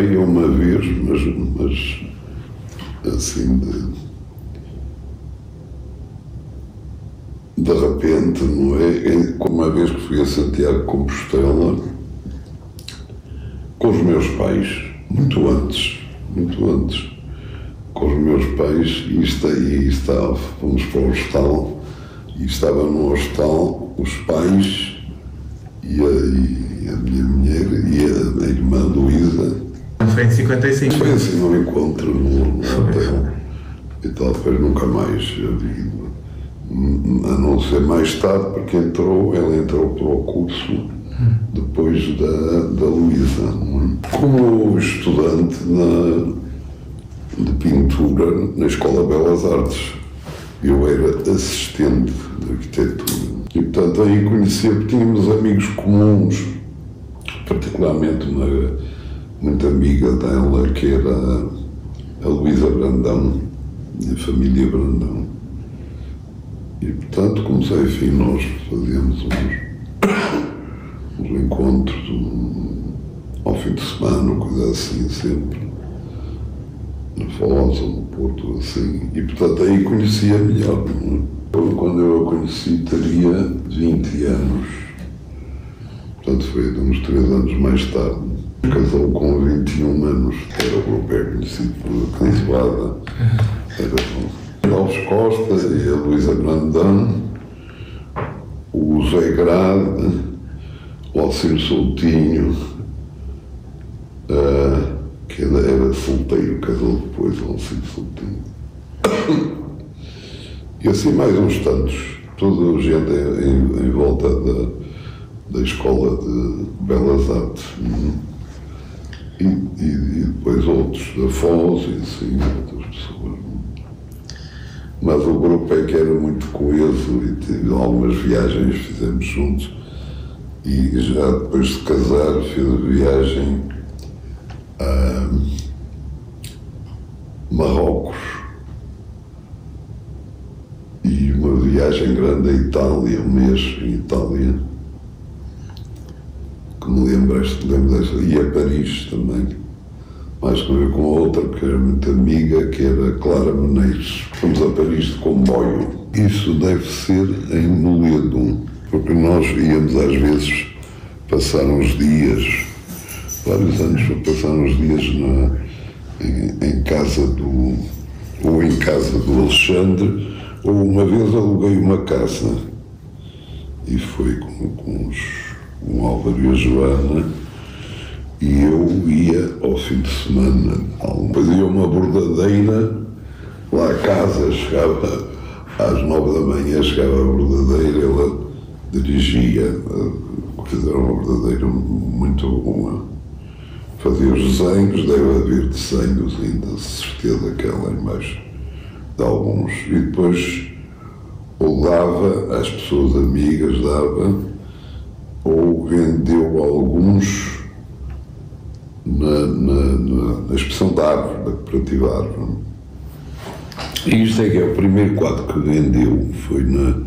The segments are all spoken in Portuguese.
encontrei-a uma vez, mas assim, de repente, não é? Como uma vez que fui a Santiago de Compostela, com os meus pais, muito antes, com os meus pais, fomos para o hostal, e estava no hostal os pais e a minha mulher e a irmã Luísa. Foi em 55? Foi assim um encontro no hotel, e tal, depois nunca mais eu vi. A não ser mais tarde, porque ela entrou para o curso depois da Luísa. Como estudante de pintura na Escola de Belas Artes, eu era assistente de arquitetura. E, portanto, aí conhecia, porque tínhamos amigos comuns, particularmente uma muito amiga dela, que era a Luísa Brandão, a família Brandão. E, portanto, enfim, nós fazíamos uns encontros ao fim de semana, coisa assim, sempre, na Foz ou no Porto, assim. E, portanto, aí conhecia melhor. Quando eu a conheci, teria 20 anos. Portanto, foi de uns 3 anos mais tarde. Casou com 21 anos. Era o grupo conhecido por Canzoada. Era Alves Costa e a Luísa Brandão, o Zé Grade, o Alcino Soutinho, que era solteiro, casou depois, o Alcino Soutinho. E assim mais uns tantos, toda a gente em volta da Escola de Belas Artes. E depois outros da Foz e assim, outras pessoas. Mas o grupo é que era muito coeso e tive algumas viagens fizemos juntos. E já depois de casar fiz a viagem a Marrocos e uma viagem grande à Itália, um mês em Itália, que me lembro dessa, e a Paris também. Mais que ver com outra, que era muito amiga, que era Clara Menezes. Fomos a Paris de comboio. Isso deve ser em Moledo, porque nós íamos às vezes passar uns dias, vários anos, para passar uns dias em casa do Alexandre, ou uma vez aluguei uma casa, e foi com o Álvaro e a Joana, e eu ia ao fim de semana, fazia uma bordadeira lá a casa, chegava às 9 da manhã, chegava a bordadeira, ela dirigia, era uma bordadeira muito boa, fazia os desenhos, deve haver desenhos ainda, de certeza que ela embaixo de alguns, e depois ou dava às pessoas amigas, ou vendeu alguns na expressão da árvore, da cooperativa árvore. E isto é que é o primeiro quadro que vendeu, foi na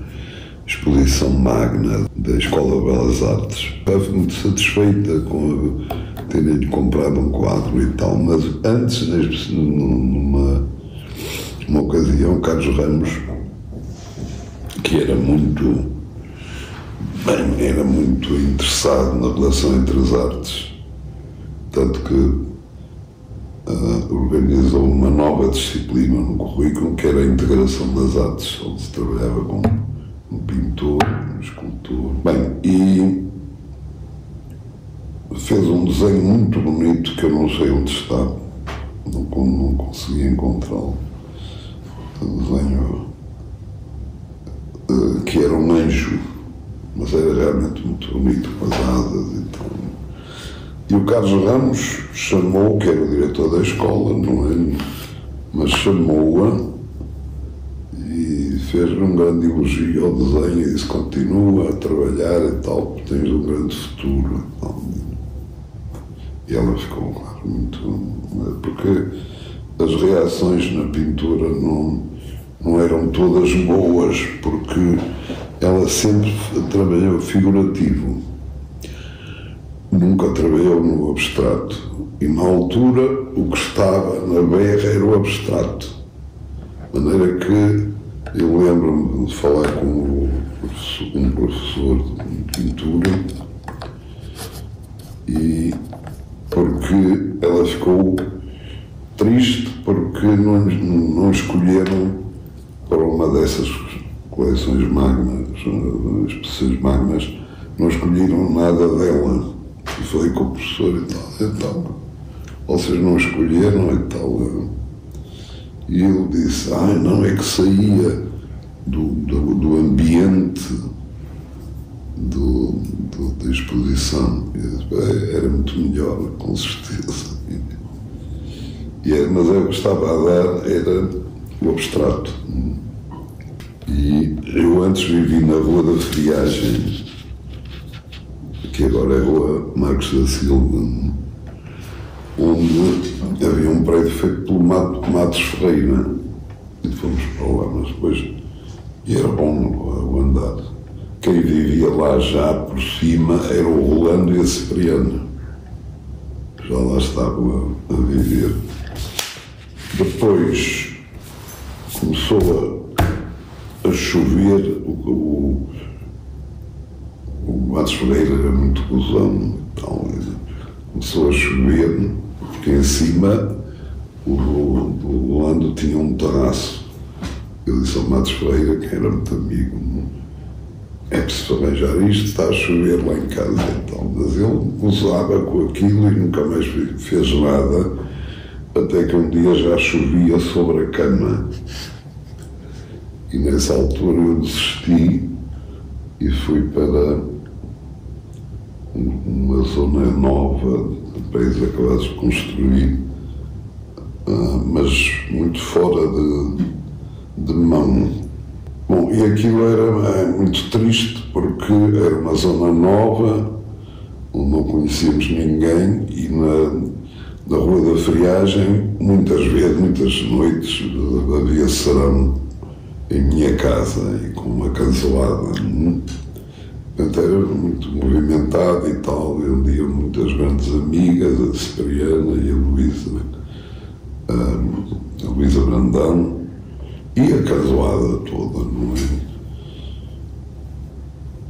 exposição magna da Escola de Belas Artes. Estava muito satisfeita com terem-lhe comprado um quadro e tal, mas antes, numa ocasião, Carlos Ramos, que era muito interessado na relação entre as artes, tanto que organizou uma nova disciplina no currículo, que era a integração das artes, onde se trabalhava com um pintor, um escultor. Bem, e fez um desenho muito bonito que eu não sei onde está, não consegui encontrá-lo. Um desenho que era um anjo, mas era realmente muito bonito, com as asas e tal. E o Carlos Ramos chamou, que era o diretor da escola, não é? Mas chamou-a e fez um grande elogio ao desenho e disse: continua a trabalhar e tal, porque tens um grande futuro e tal. E ela ficou, claro, muito... porque as reações na pintura não eram todas boas, porque ela sempre trabalhou figurativo, nunca trabalhou no abstrato, E na altura o que estava na berra era o abstrato. De maneira que eu lembro-me de falar com um professor de pintura, e porque ela ficou triste porque não escolheram para uma dessas coleções magnas, exposições magnas, não escolheram nada dela. E falei com o professor e tal, vocês não escolheram e tal. E ele disse, não, é que saía do ambiente da exposição. E eu disse, era muito melhor, com certeza. Mas eu gostava a dar era o abstrato. E eu antes vivi na Rua da Friagem, que agora é a Rua Marcos da Silva, onde havia um prédio feito pelo Matos Ferreira. E fomos para lá, mas depois e era bom o andar. Quem vivia lá já por cima era o Rolando e a Cipriana. Já lá estavam a viver. Depois começou a chover, o Matos Ferreira era muito gozão, então começou a chover, porque em cima o Rolando tinha um terraço. Eu disse ao Matos Ferreira, que era muito amigo, é preciso arranjar isto, está a chover lá em casa, então. Mas ele gozava com aquilo e nunca mais fez nada, até que um dia já chovia sobre a cama. E nessa altura eu desisti e fui para uma zona nova, país acabados de construir, mas muito fora de mão. Bom, e aquilo era muito triste porque era uma zona nova, onde não conhecíamos ninguém, e na Rua da Friagem, muitas noites havia serão em minha casa e com uma cancelada. Portanto, era muito movimentado e tal. Eu dia muitas grandes amigas, a Cipriana e a Luísa Brandão, e a casoada toda, não é?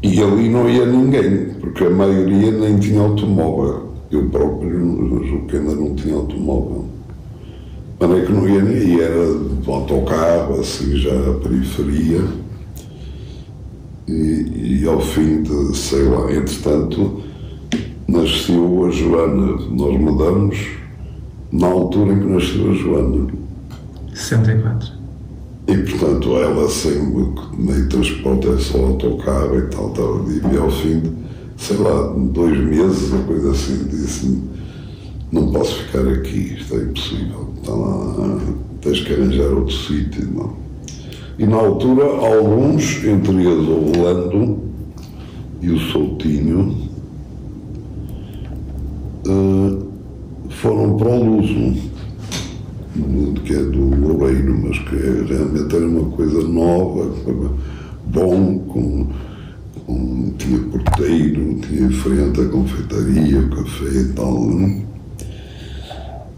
E ali não ia ninguém, porque a maioria nem tinha automóvel. Eu próprio, julgo que ainda não tinha automóvel. Mas é que não ia ninguém, era de autocarro, assim, já a periferia. E ao fim de, sei lá, entretanto, nasceu a Joana. Nós mudamos na altura em que nasceu a Joana. 64. E, portanto, ela sem meio transporte, é só autocarro e tal, e ao fim de, sei lá, 2 meses, uma coisa assim, disse-me, não posso ficar aqui, isto é impossível, tens que arranjar outro sítio, não. E na altura, alguns, entre eles o Rolando e o Soutinho, foram para o Luso, que é do Loureiro, mas que realmente era uma coisa nova, bom, tinha porteiro, tinha em frente a confeitaria, o café e tal.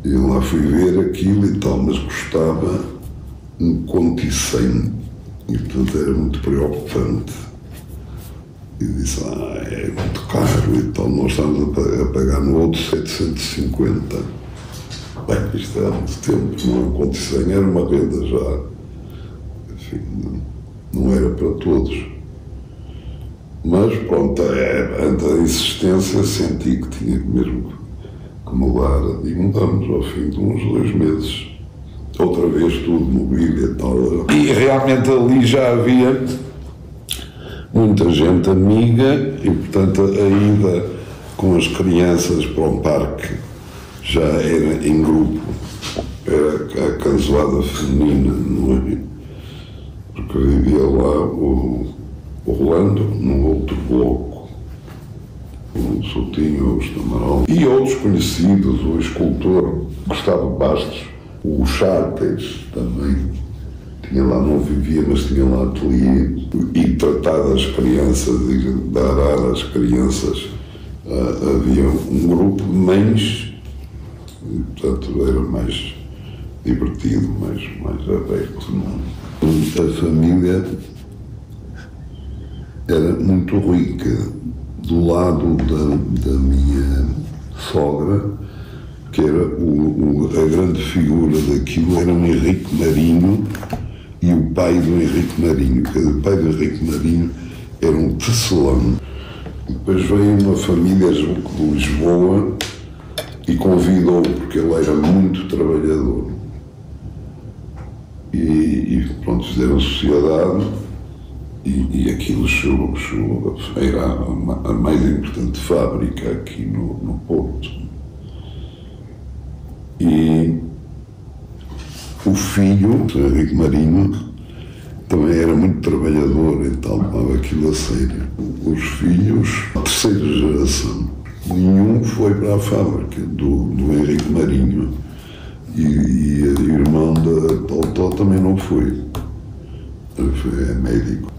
E eu lá fui ver aquilo e tal, mas custava 1,100 e portanto era muito preocupante. E disse, é muito caro e tal, nós estamos a pagar no outro 750. Bem, isto há muito tempo, não aconteceu, era uma renda já, enfim, não era para todos. Mas, pronto, ante a insistência, senti que tinha mesmo que mudar e mudamos ao fim de uns 2 meses. Outra vez tudo, mobília e tal. E realmente ali já havia muita gente amiga e, portanto, a ida com as crianças para um parque já era em grupo, era a casoada feminina, não é? Porque vivia lá o Rolando num outro bloco, o Soutinho, o Estamaral, e outros conhecidos, o escultor Gustavo Bastos, o Chartes também, tinha lá, não vivia, mas tinha lá ateliê, e tratar das crianças, e dar às crianças, havia um grupo de mães E, portanto, era mais divertido, mais aberto. A família era muito rica. Do lado da minha sogra, que era a grande figura daquilo, era o Henrique Marinho e o pai do Henrique Marinho. O pai do Henrique Marinho era um tecelão. Depois veio uma família de Lisboa e convidou, porque ele era muito trabalhador. E pronto, fizeram sociedade e aquilo chegou era a mais importante fábrica aqui no Porto. E o filho, o Henrique Marinho, também era muito trabalhador e tal, levava aquilo a sério. Os filhos, a terceira geração, nenhum foi para a fábrica do Henrique Marinho. E o irmão da Totó também não foi. É médico.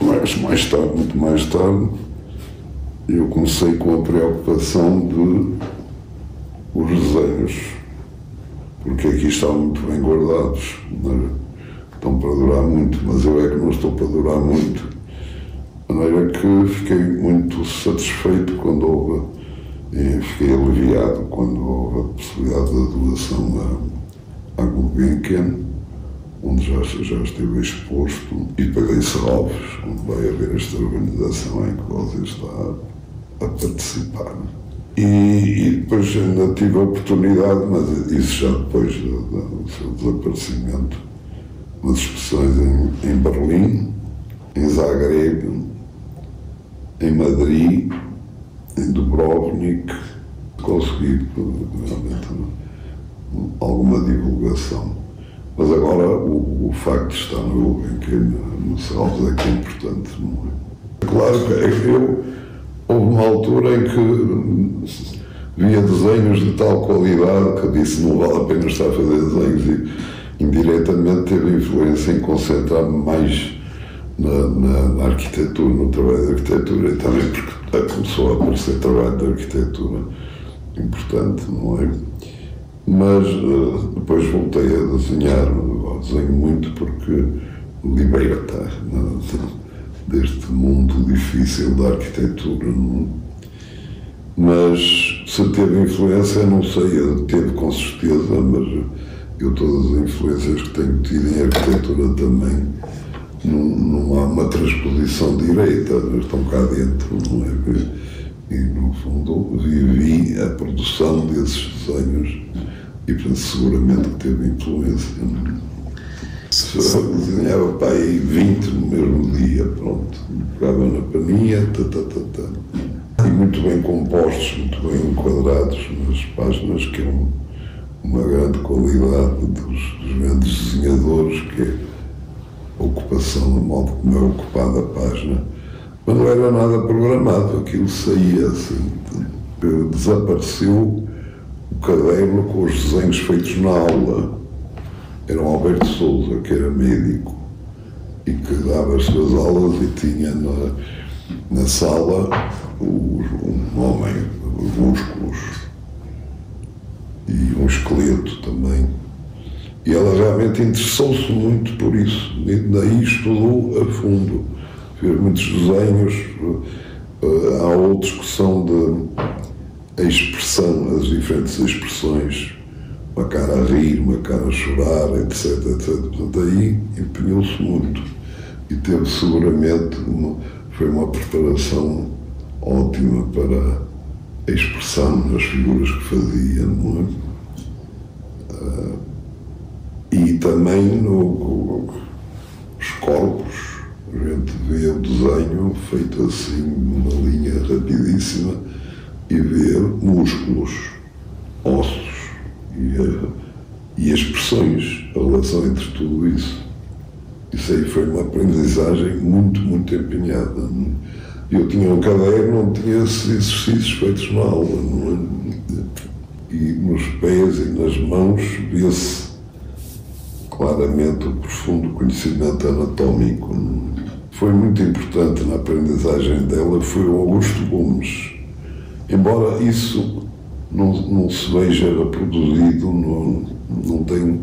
Mas muito mais tarde, eu comecei com a preocupação de os desenhos, porque aqui estavam muito bem guardados, estão para durar muito, mas eu é que não estou para durar muito. De maneira que fiquei muito satisfeito quando houve, e fiquei aliviado quando houve a possibilidade da doação à Gulbenkian, onde já esteve exposto, e depois em Serralves, onde vai haver esta organização em que você está a participar. E depois ainda tive a oportunidade, mas isso já depois do seu desaparecimento, umas exposições em Berlim, em Zagreb, em Madrid, em Dubrovnik. Consegui realmente alguma divulgação. Mas agora o facto de estar no Serralves é que é importante, não é? Claro que houve uma altura em que via desenhos de tal qualidade que disse não vale a pena estar a fazer desenhos, e indiretamente teve influência em concentrar-me mais na arquitetura, no trabalho de arquitetura, e também porque começou a aparecer trabalho de arquitetura importante, não é? Mas depois voltei a desenhar, desenho muito porque liberta deste mundo difícil da arquitetura. Não? Mas se teve influência, não sei, teve com certeza, mas eu todas as influências que tenho tido em arquitetura também, não há uma transposição direta, estão cá dentro, não é? E no fundo vivi a produção desses desenhos e portanto, seguramente que teve influência. Se desenhava para aí 20 no mesmo dia, pronto, pegava na paninha, e muito bem compostos, muito bem enquadrados nas páginas, que é uma grande qualidade dos grandes desenhadores, que é a ocupação, o modo como é ocupada a página. Mas não era nada programado, aquilo saía assim. Desapareceu o caderno com os desenhos feitos na aula. Era o Alberto Souza, que era médico e que dava as suas aulas e tinha na sala um homem, os músculos e um esqueleto também. E ela realmente interessou-se muito por isso, e daí estudou a fundo. Fez muitos desenhos, há outros que são de expressão, as diferentes expressões, uma cara a rir, uma cara a chorar, etc, etc. Portanto, aí empenhou-se muito e teve seguramente, foi uma preparação ótima para a expressão nas figuras que fazia, não é? E também os corpos. A gente vê o desenho feito assim, numa linha rapidíssima, e vê músculos, ossos e expressões, a relação entre tudo isso. Isso aí foi uma aprendizagem muito, muito empenhada. Eu tinha um caderno onde tinha esses exercícios feitos na aula, não é? E nos pés e nas mãos vê-se claramente o profundo conhecimento anatómico. Foi muito importante na aprendizagem dela, foi o Augusto Gomes. Embora isso não se veja reproduzido, não tem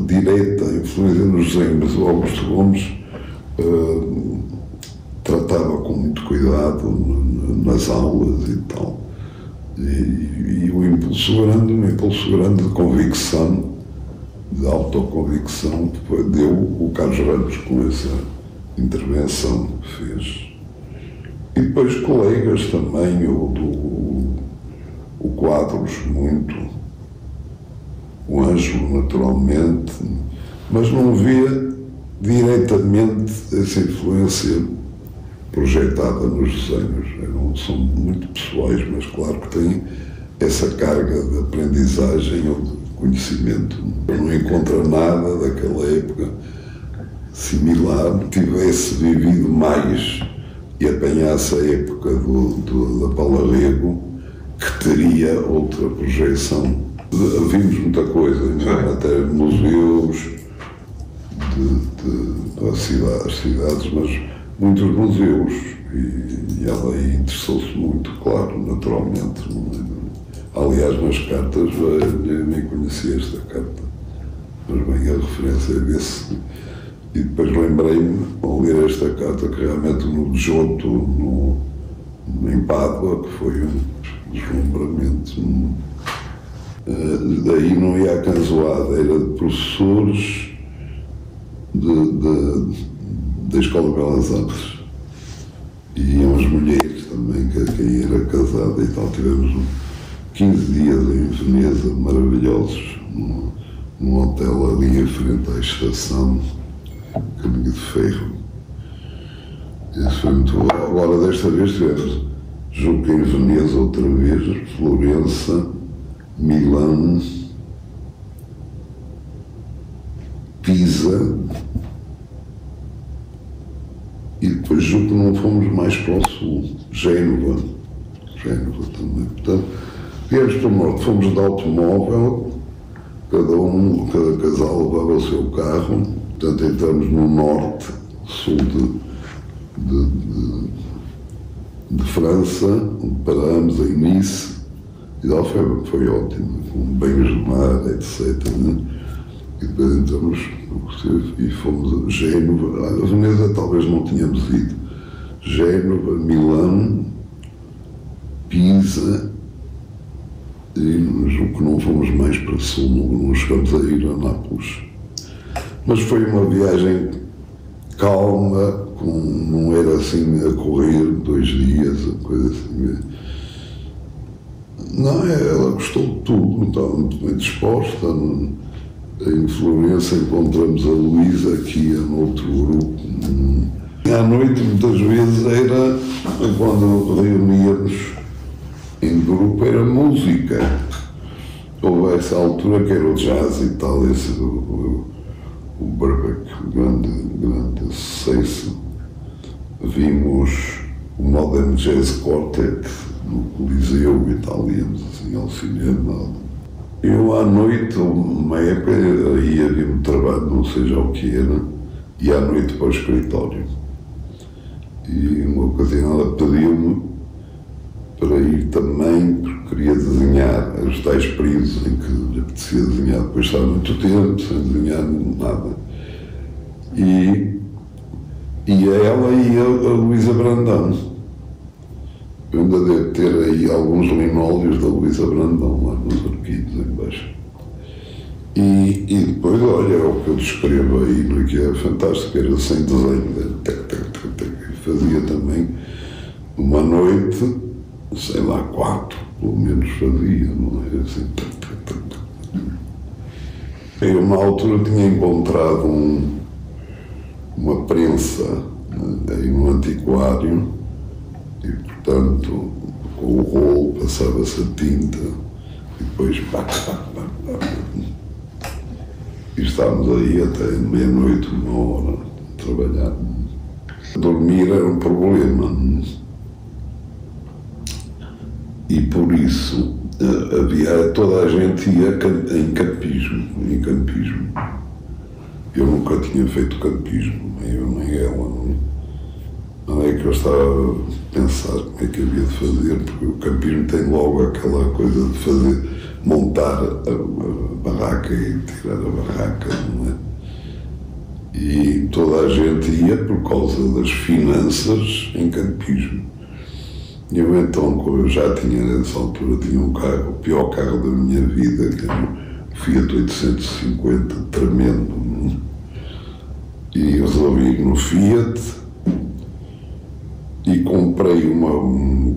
direta influência nos desenhos, mas o Augusto Gomes tratava com muito cuidado nas aulas e tal. E o impulso grande de convicção, de autoconvicção, deu o Carlos Ramos com essa intervenção que fez. E depois colegas também, o Quadros muito, o Ângelo naturalmente, mas não via diretamente essa influência projetada nos desenhos. São muito pessoais, mas claro que têm essa carga de aprendizagem ou de conhecimento. Não encontra nada daquela época similar, tivesse vivido mais e apanhasse a época da Paula Rego, que teria outra projeção. Vimos muita coisa, até museus das cidades, mas muitos museus, e ela aí interessou-se muito, claro, naturalmente. Aliás, nas cartas, eu nem conhecia esta carta, mas bem a referência a ver-se. E depois lembrei-me, ao ler esta carta, que realmente no Giotto, em Pádua, que foi um deslumbramento. Daí não ia acanzoada, era de professores da Escola de Belas Artes. E iam as mulheres também, quem era casada e tal. Tivemos 15 dias em Veneza, maravilhosos, num hotel ali em frente à estação Caminho de Ferro. Isso foi muito bom. Agora, desta vez tivemos, julgo que em Veneza outra vez, Florença, Milão, Pisa, e depois julgo que não fomos mais para o sul, Génova também. Portanto, viemos para o norte, fomos de automóvel, cada casal levava o seu carro, portanto entramos no norte, sul de França, onde parámos em Nice, e lá foi ótimo, com banhos de mar, etc. Né? E depois entramos e fomos a Génova. A Veneza talvez não tínhamos ido. Génova, Milão, Pisa, e julgo que não fomos mais para o sul, não chegamos a ir a Nápoles. Mas foi uma viagem calma, não era assim a correr 2 dias, coisa assim. Não, ela gostou de tudo, estava muito bem disposta. Em Florença encontramos a Luísa, que ia noutro grupo. À noite, muitas vezes, era, quando reuníamos em grupo, era música. Houve essa altura que era o jazz e tal, o Burbank, grande sucesso. Vimos o Modern Jazz Quartet no Coliseu e tal, íamos assim ao cinema. Eu à noite, uma época, ia vir um trabalho, não sei já o que era, e à noite para o escritório. E uma ocasião ela pediu-me para ir também, porque queria desenhar os tais períodos em que lhe apetecia desenhar, depois estava muito tempo sem desenhar nada. E ela e a Luísa Brandão. Eu ainda devo ter aí alguns linóleos da Luísa Brandão lá nos arquivos em baixo. E depois, olha, é o que eu descrevo aí, que é fantástico, era sem desenho, fazia também uma noite, sei lá, 4, pelo menos fazia, não é assim. Eu, uma altura, tinha encontrado uma prensa aí no antiquário, e, portanto, com o rolo passava-se a tinta, e depois e estávamos aí até meia-noite, 1 hora, a trabalhar. Dormir era um problema. E por isso toda a gente ia em campismo. Eu nunca tinha feito campismo, nem eu nem ela. é que eu estava a pensar como é que havia de fazer, porque o campismo tem logo aquela coisa de fazer, montar a barraca e tirar a barraca, não é? E toda a gente ia por causa das finanças em campismo. E eu então, como eu já tinha nessa altura, tinha um carro, o pior carro da minha vida, que era um Fiat 850, tremendo. E resolvi ir no Fiat e comprei um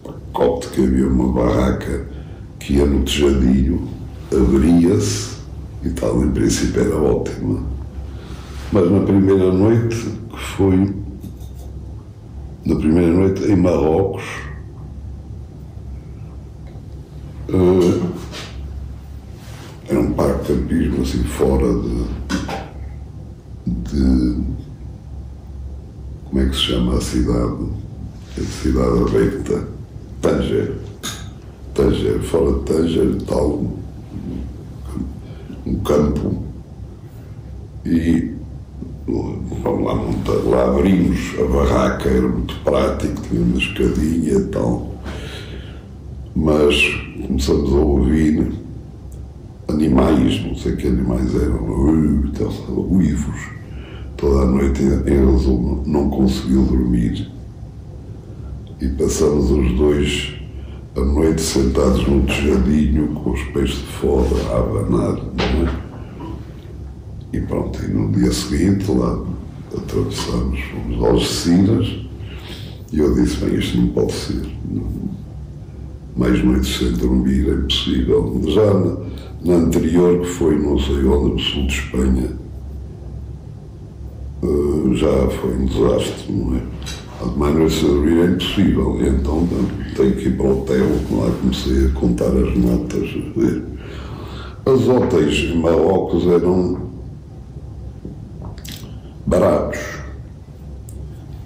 pacote que havia uma barraca que ia no tejadilho, abria-se e tal, em princípio era ótima. Mas na primeira noite, que foi na primeira noite em Marrocos, era um parque de campismo assim fora de como é que se chama a cidade? A cidade aberta, Tanger, fora de Tanger, tal, um campo, e vamos lá montar, lá abrimos a barraca, era muito prático, tinha uma escadinha e tal, mas começamos a ouvir animais, não sei que animais eram, uivos, toda a noite, em resumo, não conseguiu dormir. E passamos os dois a noite sentados no tejadinho, com os pés de fora, a abanar, não é? E pronto, e no dia seguinte lá atravessamos, fomos aos Algeciras, e eu disse, bem, isto não pode ser. Mais noites sem dormir é impossível. Já na anterior, que foi não sei onde, no sul de Espanha, já foi um desastre, não é? Mais noites sem dormir é impossível, e então tenho que ir para o hotel, lá comecei a contar as notas, a ver. Os hotéis em Marrocos eram baratos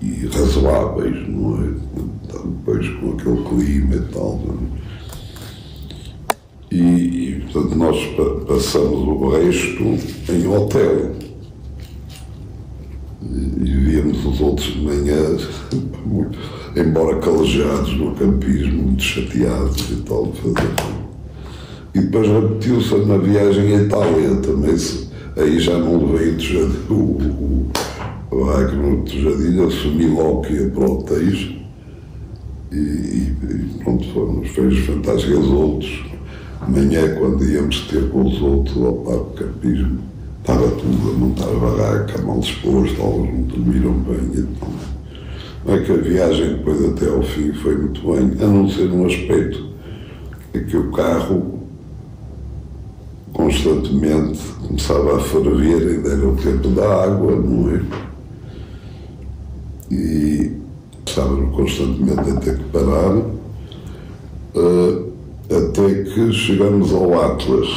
e razoáveis, não é? Depois com aquele clima e tal. E portanto, nós passamos o resto em hotel. E víamos os outros de manhã, embora calejados no campismo, muito chateados e tal. E depois repetiu-se na viagem à Itália também. Aí já não levei a barraca no tejadilho, assumi logo que ia para hotéis. E pronto, foram as férias fantásticas. Outros, amanhã, quando íamos ter com os outros ao parque de campismo, estava tudo a montar a barraca, mal disposto, alguns não dormiram bem. Então, não é que a viagem depois até ao fim foi muito bem, a não ser um aspecto, é que o carro constantemente começava a ferver, ainda era o tempo da água, não é? E estávamos constantemente a ter que parar, até que chegamos ao Atlas.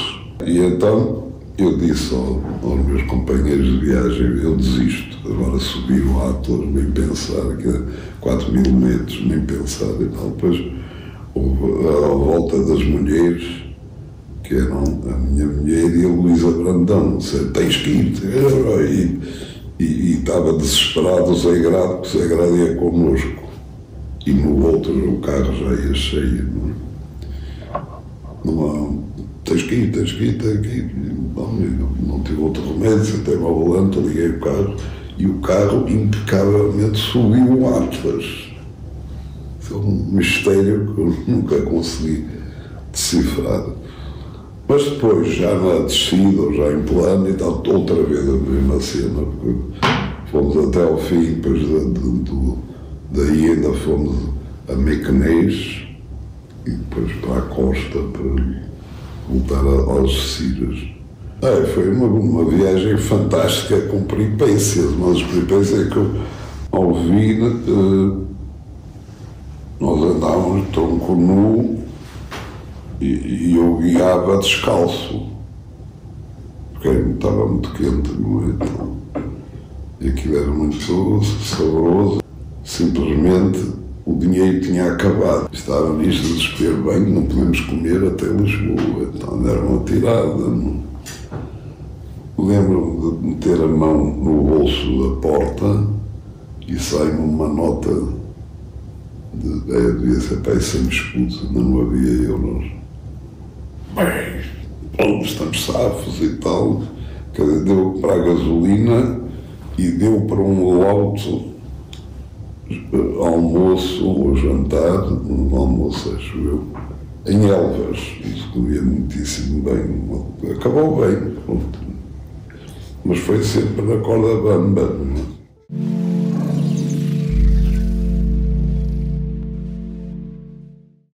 E então eu disse aos meus companheiros de viagem, eu desisto, agora subir o Atlas, nem pensar, que é 4.000 metros, nem pensar e tal. Depois houve a volta das mulheres, que eram a minha mulher e a Luísa Brandão, disse, tens que ir, e estava desesperado o Zé Grado, porque o Zé Grado ia connosco, e no outro o carro já ia cheio, não tens que ir. Não tive outro remédio, sentei-me ao volante, liguei o carro, e o carro impecavelmente subiu o Atlas. Foi um mistério que eu nunca consegui decifrar. Mas depois, já na descida, ou já em plano e tal, outra vez a mesma cena, porque fomos até ao fim, depois daí ainda fomos a Mequinez e depois para a costa, para voltar aos Algeciras. Foi uma viagem fantástica, com peripécias, mas as peripécias é que ao vir, nós andávamos de tronco nu, e eu guiava descalço, porque estava muito quente, não é? Então, e aquilo era muito saboroso. Simplesmente o dinheiro tinha acabado. Estava nisto de desespero, bem, não podemos comer até Lisboa, então deram uma tirada. Lembro-me de meter a mão no bolso da porta e sai-me uma nota devia ser para essa me escudo, não havia euros. Bem, onde estamos safos e tal, quer dizer, deu para a gasolina e deu para um lauto almoço ou jantar, um almoço, acho eu, em Elvas. Isso comia muitíssimo bem, acabou bem, pronto. Mas foi sempre na corda bamba.